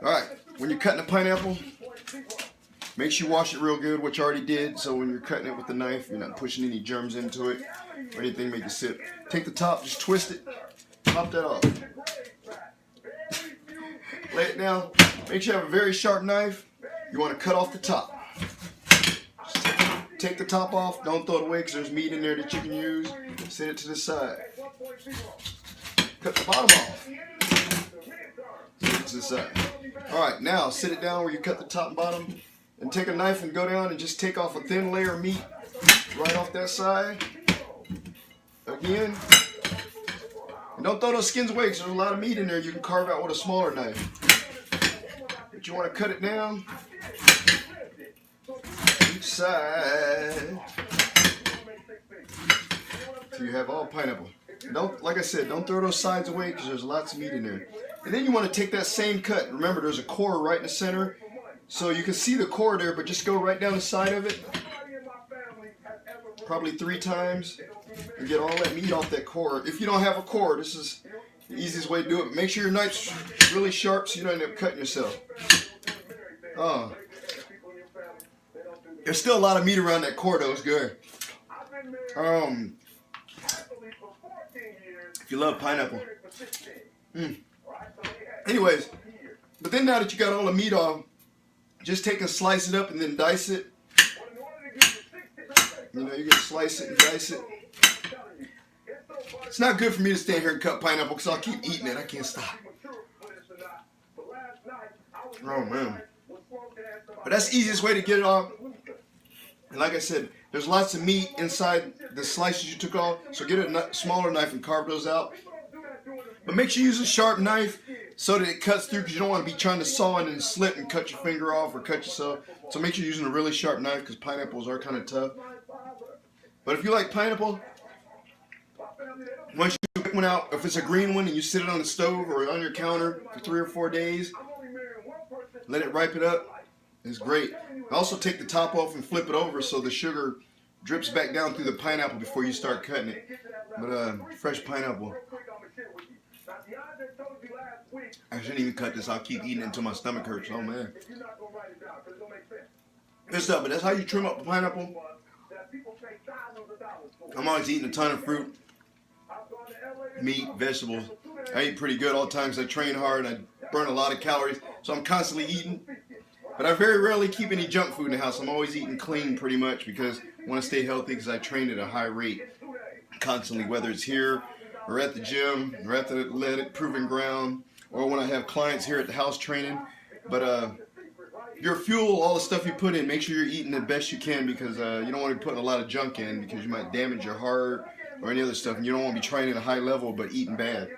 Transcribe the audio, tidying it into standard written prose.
Alright, when you're cutting a pineapple, make sure you wash it real good, which you already did, so when you're cutting it with the knife, you're not pushing any germs into it or anything make it sip. Take the top, just twist it, pop that off. Lay it down. Make sure you have a very sharp knife. You want to cut off the top. Take the top off, don't throw it away because there's meat in there that you can use. Set it to the side. Cut the bottom off. Set it to the side. Alright, now sit it down where you cut the top and bottom. And take a knife and go down and just take off a thin layer of meat right off that side. Again. And don't throw those skins away because there's a lot of meat in there you can carve out with a smaller knife. But you want to cut it down. Each side. So you have all pineapple. Don't, like I said, don't throw those sides away because there's lots of meat in there. And then you want to take that same cut. Remember, there's a core right in the center. So you can see the core there, but just go right down the side of it. Probably 3 times. And get all that meat off that core. If you don't have a core, this is the easiest way to do it. But make sure your knife's really sharp so you don't end up cutting yourself. There's still a lot of meat around that core though, it's good. If you love pineapple. Anyways, but then now that you got all the meat off, just take and slice it up and then dice it. You know, you can slice it and dice it. It's not good for me to stand here and cut pineapple because I'll keep eating it. I can't stop. Oh man. But that's the easiest way to get it off. And like I said, there's lots of meat inside the slices you took off. So get a smaller knife and carve those out. But make sure you use a sharp knife so that it cuts through, because you don't want to be trying to saw and then slip and cut your finger off or cut yourself. So make sure you're using a really sharp knife because pineapples are kind of tough. But if you like pineapple, once you pick one out, if it's a green one and you sit it on the stove or on your counter for 3 or 4 days, let it ripen up. It's great. Also take the top off and flip it over so the sugar drips back down through the pineapple before you start cutting it. But fresh pineapple. I shouldn't even cut this. I'll keep eating it until my stomach hurts. Oh man. Good stuff, but that's how you trim up the pineapple. I'm always eating a ton of fruit, meat, vegetables. I eat pretty good all the time because I train hard and I burn a lot of calories. So I'm constantly eating. But I very rarely keep any junk food in the house. I'm always eating clean pretty much because I want to stay healthy because I train at a high rate constantly, whether it's here or at the gym or at the athletic proving ground or when I have clients here at the house training. But your fuel, all the stuff you put in, make sure you're eating the best you can because you don't want to be putting a lot of junk in because you might damage your heart or any other stuff. And you don't want to be training at a high level but eating bad.